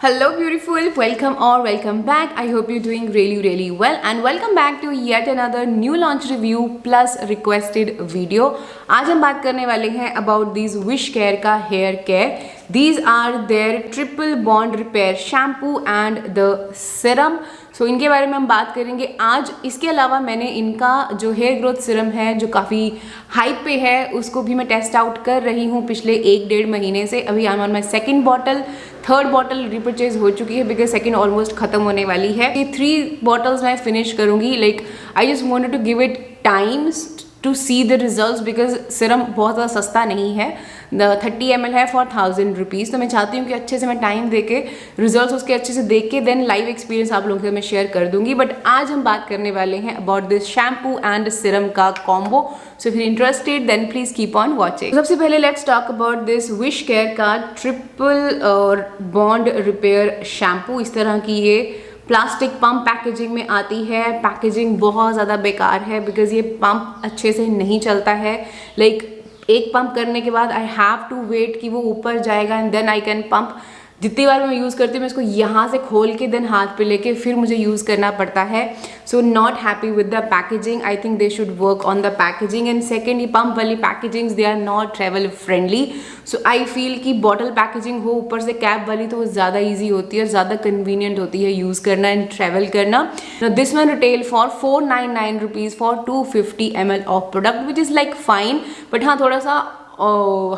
Hello beautiful, welcome or welcome back. I hope you're doing really well and welcome back to yet another new launch review plus requested video. आज हम बात करने वाले हैं about these Wish Care का hair care. These are their triple bond repair shampoo and the serum. सो इनके बारे में हम बात करेंगे आज. इसके अलावा मैंने इनका जो हेयर ग्रोथ सिरम है जो काफ़ी हाइप पे है उसको भी मैं टेस्ट आउट कर रही हूँ पिछले 1-1.5 महीने से. अभी I am on my second bottle, third bottle repurchase हो चुकी है बिकॉज सेकेंड ऑलमोस्ट खत्म होने वाली है. ये 3 बॉटल्स मैं फिनिश करूँगी. Like I just wanted to give it times to see the results because serum बहुत ज़्यादा सस्ता नहीं है. 30 ml है फॉर 1000 रुपीज़. तो मैं चाहती हूँ कि अच्छे से मैं टाइम दे के रिजल्ट्स उसके अच्छे से देख के देन लाइव एक्सपीरियंस आप लोगों के साथ मैं शेयर कर दूंगी. बट आज हम बात करने वाले हैं about this shampoo and serum का combo. So if you interested then please keep on watching. सबसे पहले let's talk about this WishCare का ट्रिपल बॉन्ड रिपेयर शैम्पू. इस तरह की ये प्लास्टिक पंप पैकेजिंग में आती है. पैकेजिंग बहुत ज़्यादा बेकार है बिकॉज ये पंप अच्छे से नहीं चलता है. लाइक एक पंप करने के बाद आई हैव टू वेट कि वो ऊपर जाएगा and then I can pump. जितनी बार मैं यूज़ करती हूँ मैं इसको यहाँ से खोल के देन हाथ पे लेके फिर मुझे यूज़ करना पड़ता है. So not happy with the packaging. I think they should work on the packaging. And second, ये पंप वाली packagings they are not travel friendly. So I feel कि बॉटल पैकेजिंग हो ऊपर से कैप वाली तो वो ज़्यादा ईजी होती है और ज़्यादा कन्वीनियंट होती है यूज़ करना एंड ट्रेवल करना. This one retail for 499 rupees for 250 ml of product which is like fine. But हाँ थोड़ा सा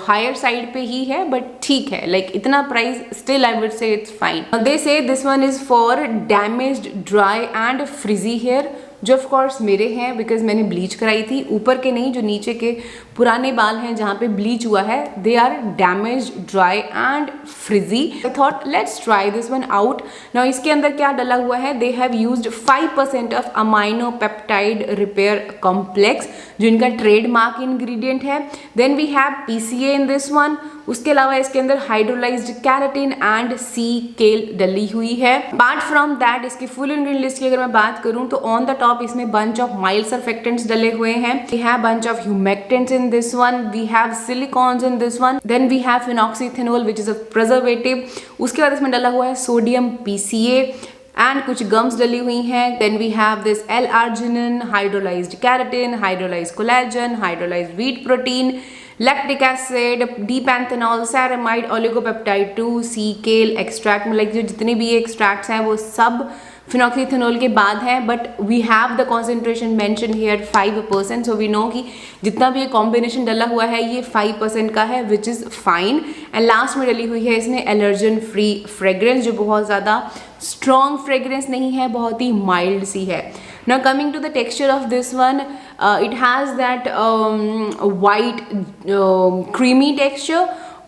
हायर साइड पे ही है बट ठीक है. लाइक इतना price still I would say it's fine. They say this one is for damaged dry and frizzy hair जो of course मेरे हैं बिकॉज मैंने ब्लीच कराई थी. ऊपर के नहीं, जो नीचे के पुराने बाल हैं जहाँ पे ब्लीच हुआ है they are damaged dry and frizzy. I thought let's try this one out. Now इसके अंदर क्या डला हुआ है, they have used 5% of amino peptide repair complex जो इनका ट्रेडमार्क इंग्रेडिएंट है. Then we have PCA in this one. उसके अलावा इसके अंदर हाइड्रोलाइज्ड कैराटिन एंड सी केल डली हुई है. अपार्ट फ्रॉम दैट इसकी फुल इंग्रेडिएंट लिस्ट की अगर मैं बात करूं तो ऑन द टॉप इसमें बंच ऑफ माइल्ड सर्फेक्टेंट्स डले हुए हैं. We have bunch of humectants in this one. We have silicones in this one. Then we have phenoxyethanol which is a preservative. उसके बाद इसमें डला हुआ है सोडियम PCA एंड कुछ गम्स डली हुई हैं. Then we have this L-arginine, hydrolysed keratin, hydrolysed collagen, hydrolysed wheat protein, lactic acid, D panthenol, ceramide, oligopeptide 2, sea kale extract. मतलब जो जितने भी ये एक्सट्रैक्ट्स हैं वो सब फिनॉक्सीथिनोल के बाद हैं. But we have the concentration mention here 5%. So we know कि जितना भी ये कॉम्बिनेशन डला हुआ है ये 5% का है which is fine. And last में डली हुई है इसमें एलर्जन फ्री फ्रेग्रेंस जो बहुत ज़्यादा स्ट्रॉन्ग फ्रेग्रेंस नहीं है, बहुत ही माइल्ड सी है. Now coming to the texture of this one, it has that white creamy texture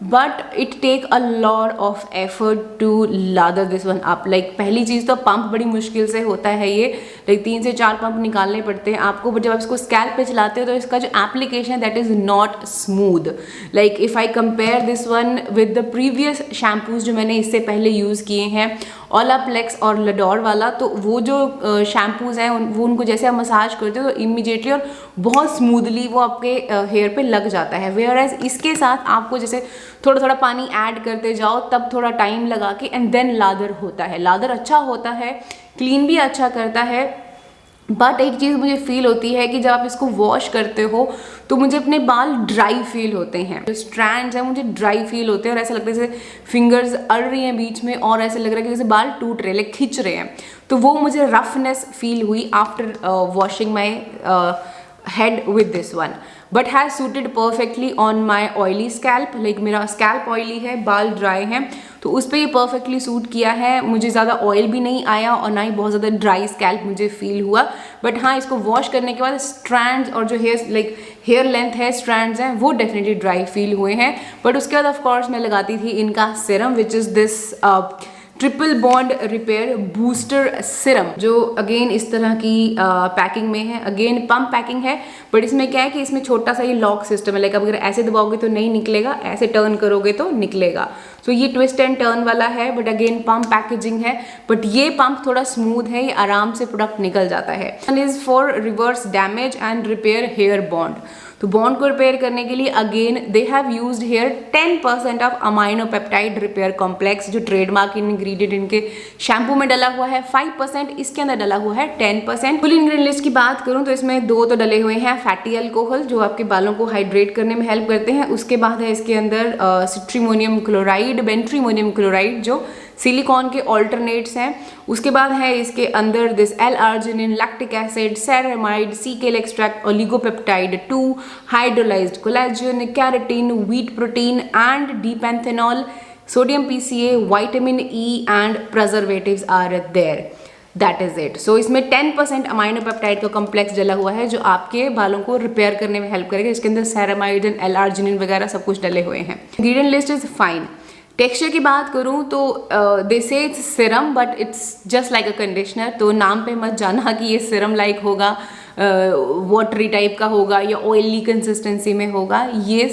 but it take a lot of effort to lather this one up. Like पहली चीज़ तो pump बड़ी मुश्किल से होता है ये. लाइक 3 से 4 पंप निकालने पड़ते हैं आपको. बट जब आप इसको स्कैल्प पे चलाते हो तो इसका जो एप्लीकेशन है that is not smooth. Like if I compare this one with the previous shampoos जो मैंने इससे पहले यूज़ किए हैं ओलाप्लेक्स और लडोर वाला, तो वो जो शैम्पूज़ हैं वो उनको जैसे आप मसाज करते हो तो इमीडिएटली और बहुत स्मूथली वो आपके हेयर पे लग जाता है. वेयर एज इसके साथ आपको जैसे थोड़ा थोड़ा पानी ऐड करते जाओ तब थोड़ा टाइम लगा के एंड देन लादर होता है. लादर अच्छा होता है, क्लीन भी अच्छा करता है. बट एक चीज़ मुझे फील होती है कि जब आप इसको वॉश करते हो तो मुझे अपने बाल ड्राई फील होते हैं. जो स्ट्रैंड्स हैं मुझे ड्राई फील होते हैं और ऐसा लगता है जैसे फिंगर्स अड़ रही हैं बीच में और ऐसा लग रहा है कि जैसे बाल टूट रहे हैं, लाइक खिंच रहे हैं. तो वो मुझे रफनेस फील हुई after washing my head with this one but has suited perfectly on my oily scalp. like मेरा scalp oily है, बाल dry हैं तो उस पर ये perfectly सूट किया है. मुझे ज़्यादा ऑयल भी नहीं आया और ना ही बहुत ज़्यादा ड्राई स्कैल्प मुझे फील हुआ. बट हाँ इसको वॉश करने के बाद स्ट्रैंड्स और जो हेयर लेंथ है स्ट्रैंड्स हैं वो डेफिनेटली ड्राई फील हुए हैं. बट उसके बाद ऑफकोर्स मैं लगाती थी इनका Siram which is this triple bond repair booster Siram जो अगेन इस तरह की पैकिंग में है. अगेन पंप पैकिंग है बट इसमें क्या है कि इसमें छोटा सा ये लॉक सिस्टम है. लाइक अगर ऐसे दबाओगे तो नहीं निकलेगा, ऐसे टर्न करोगे तो निकलेगा. सो ये ट्विस्ट एंड टर्न वाला है बट अगेन पंप पैकेजिंग है. बट ये पंप थोड़ा स्मूथ है, ये आराम से प्रोडक्ट निकल जाता है. One is for reverse damage and repair hair bond. तो बॉन्ड को रिपेयर करने के लिए again they have used here 10% of amino peptide repair complex, जो ट्रेडमार्क इंग्रेडिएंट इनके शैम्पू में डला हुआ है 5%, इसके अंदर डला हुआ है 10%। फुल इंग्रेडिएंट लिस्ट की बात करूं तो इसमें 2 तो डले हुए हैं फैटी अल्कोहल जो आपके बालों को हाइड्रेट करने में हेल्प करते हैं, उसके बाद है इसके अंदर सिट्रीमोनियम क्लोराइड, बेंट्रीमोनियम क्लोराइड जो सिलिकॉन के ऑल्टरनेट्स हैं, उसके बाद है इसके अंदर this L-arginine, lactic acid, ceramide, sea kale extract, oligopeptide 2, hydrolysed collagen, keratin, wheat protein and D panthenol, sodium PCA, vitamin E and preservatives are there. That is it. So इसमें 10% amino peptide का complex डला हुआ है जो आपके बालों को रिपेयर करने में हेल्प करेगा। इसके अंदर सेरामाइड एंड L-arginine वगैरह सब कुछ डले हुए हैं। Ingredient list is fine. Texture की बात करूं तो दे से it's Siram but it's just like a conditioner, तो नाम पे मत जाना कि ये सिरम लाइक होगा, वाटरी टाइप का होगा या ऑयली कंसिस्टेंसी में होगा, ये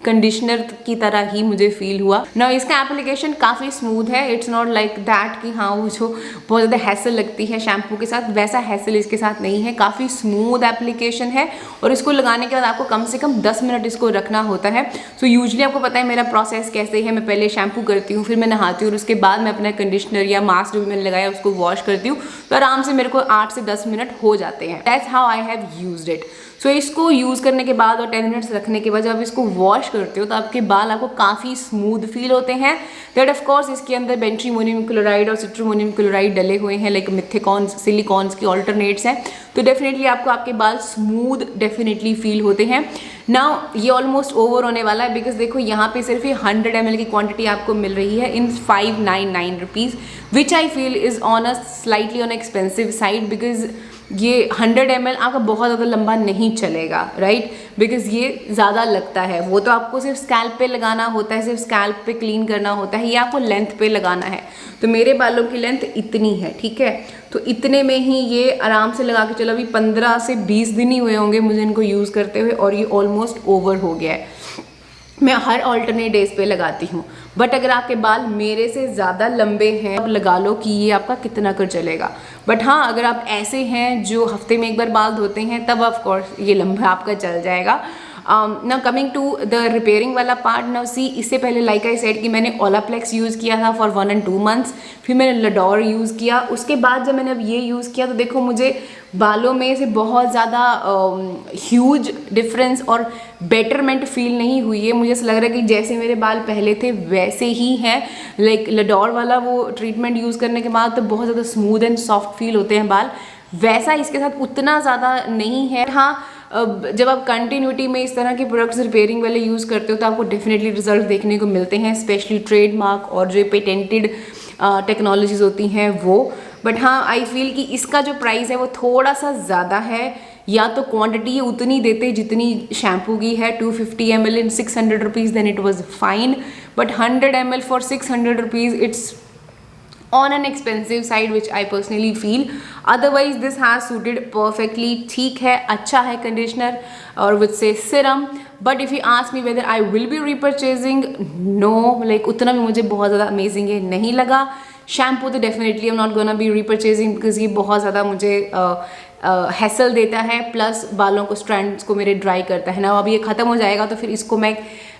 कंडीशनर की तरह ही मुझे फील हुआ ना। इसका एप्लीकेशन काफ़ी स्मूथ है, इट्स नॉट लाइक दैट कि हाँ वो जो बहुत ज़्यादा हैसल लगती है शैम्पू के साथ, वैसा हैसल इसके साथ नहीं है, काफ़ी स्मूथ एप्लीकेशन है। और इसको लगाने के बाद आपको कम से कम 10 मिनट इसको रखना होता है। सो यूजली आपको पता है मेरा प्रोसेस कैसे है, मैं पहले शैम्पू करती हूँ, फिर मैं नहाती हूँ और उसके बाद मैं अपना कंडीशनर या मास्क जो भी मैंने लगाया उसको वॉश करती हूँ, तो आराम से मेरे को 8 से 10 मिनट हो जाते हैं। That's how I have used it. So इसको यूज़ करने के बाद और 10 मिनट्स रखने के बाद जब आप इसको वॉश करते हो तो आपके बाल आपको काफ़ी स्मूथ फील होते हैं। दैट ऑफ कोर्स इसके अंदर बेंट्रीमोनियम क्लोराइड और सिट्रीमोनियम क्लोराइड डले हुए हैं, लाइक मिथेकॉन्स, सिलिकॉन्स के ऑल्टरनेट्स हैं, तो डेफिनेटली आपको आपके बाल स्मूथ डेफिनेटली फील होते हैं। नाउ ये ऑलमोस्ट ओवर होने वाला है बिकॉज देखो यहाँ पे सिर्फ ये 100 ml की क्वांटिटी आपको मिल रही है इन 599 rupees, which I feel is on a slightly on expensive side because ये 100 ml आपका बहुत ज़्यादा लंबा नहीं चलेगा, राइट, बिकॉज ये ज़्यादा लगता है। वो तो आपको सिर्फ स्कैल्प पे लगाना होता है, सिर्फ स्कैल्प पे क्लीन करना होता है, ये आपको लेंथ पे लगाना है। तो मेरे बालों की लेंथ इतनी है, ठीक है, तो इतने में ही ये आराम से लगा के चलो। अभी 15 से 20 दिन ही हुए होंगे मुझे इनको यूज़ करते हुए और ये ऑलमोस्ट ओवर हो गया है। मैं हर ऑल्टरनेट डेज पे लगाती हूँ, बट अगर आपके बाल मेरे से ज़्यादा लंबे हैं अब लगा लो कि ये आपका कितना कर चलेगा। बट हाँ, अगर आप ऐसे हैं जो हफ्ते में एक बार बाल धोते हैं तब ऑफ कोर्स ये लंबा आपका चल जाएगा। ना कमिंग टू द रिपेयरिंग वाला पार्ट, ना सी इससे पहले लाइक आई सेड कि मैंने ओलाप्लेक्स यूज़ किया था फॉर 1 and 2 months, फिर मैंने लडोर यूज़ किया, उसके बाद जब मैंने अब ये यूज़ किया तो देखो मुझे बालों में से बहुत ज़्यादा ह्यूज डिफरेंस और बेटरमेंट फील नहीं हुई है। मुझे ऐसा लग रहा है कि जैसे मेरे बाल पहले थे वैसे ही हैं। लाइक लडोर वाला वो ट्रीटमेंट यूज़ करने के बाद तो बहुत ज़्यादा स्मूथ एंड सॉफ्ट फील होते हैं बाल, वैसा इसके साथ उतना ज़्यादा नहीं है। हाँ, जब आप कंटिन्यूटी में इस तरह के प्रोडक्ट्स रिपेयरिंग वाले यूज़ करते हो तो आपको डेफिनेटली रिजल्ट देखने को मिलते हैं, स्पेशली ट्रेडमार्क और जो पेटेंटेड टेक्नोलॉजीज़ होती हैं वो। बट हाँ, आई फील कि इसका जो प्राइस है वो थोड़ा सा ज़्यादा है, या तो क्वांटिटी ये उतनी देते जितनी शैम्पू की है, 250 ml in 600 rupees, then it was fine, but 100 ml for 600 rupees it's on an expensive side which I personally feel. Otherwise this has suited perfectly, ठीक है, अच्छा है कंडीशनर और with say serum, but if you ask me whether I will be repurchasing, no, like उतना भी मुझे बहुत ज़्यादा अमेजिंग ये नहीं लगा। शैम्पू तो definitely I'm not gonna be repurchasing because ये बहुत ज़्यादा मुझे हैसल देता है, प्लस बालों को स्ट्रैंड्स को मेरे ड्राई करता है ना। अब ये ख़त्म हो जाएगा तो फिर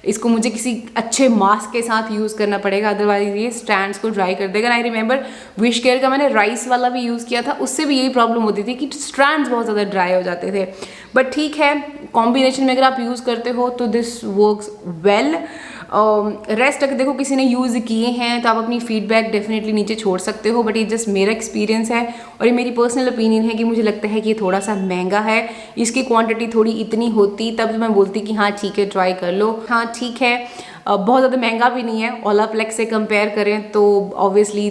इसको मुझे किसी अच्छे मास्क के साथ यूज़ करना पड़ेगा, अदरवाइज ये स्ट्रैंड्स को ड्राई कर देगा। आई रिमेंबर विश केयर का मैंने राइस वाला भी यूज़ किया था, उससे भी यही प्रॉब्लम होती थी कि स्ट्रैंड्स बहुत ज़्यादा ड्राई हो जाते थे। बट ठीक है, कॉम्बिनेशन में अगर आप यूज़ करते हो तो दिस वर्क्स वेल। रेस्ट अगर देखो किसी ने यूज़ किए हैं तो आप अपनी फीडबैक डेफिनेटली नीचे छोड़ सकते हो, बट ये जस्ट मेरा एक्सपीरियंस है और ये मेरी पर्सनल ओपिनियन है कि मुझे लगता है कि ये थोड़ा सा महंगा है। इसकी क्वांटिटी थोड़ी इतनी होती तब मैं बोलती कि हाँ ठीक है ट्राई कर लो। हाँ ठीक है, बहुत ज़्यादा महंगा भी नहीं है, ओलाप्लेक्स से कंपेयर करें तो ऑब्वियसली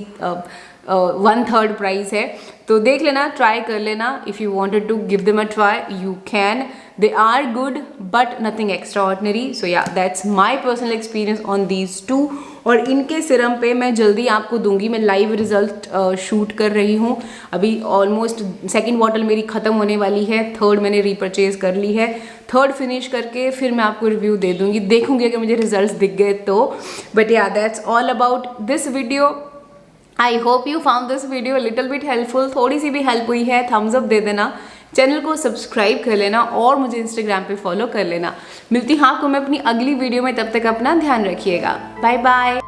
1/3 प्राइस है, तो देख लेना, ट्राई कर लेना। If you wanted to give them a try you can, they are good but nothing extraordinary. So yeah that's my personal experience on these two. और इनके सिरम पे मैं जल्दी आपको दूंगी, मैं लाइव रिजल्ट शूट कर रही हूँ। अभी ऑलमोस्ट 2nd बॉटल मेरी ख़त्म होने वाली है, 3rd मैंने रीपरचेज कर ली है, 3rd फिनिश करके फिर मैं आपको रिव्यू दे दूँगी, देखूँगी अगर मुझे रिजल्ट्स दिख गए तो। बट या that's all about this video. I hope you found this video little bit helpful, थोड़ी सी भी हेल्प हुई है थम्स अप दे देना, चैनल को सब्सक्राइब कर लेना और मुझे इंस्टाग्राम पे फॉलो कर लेना। मिलती हूँ आपको मैं अपनी अगली वीडियो में, तब तक अपना ध्यान रखिएगा। Bye bye.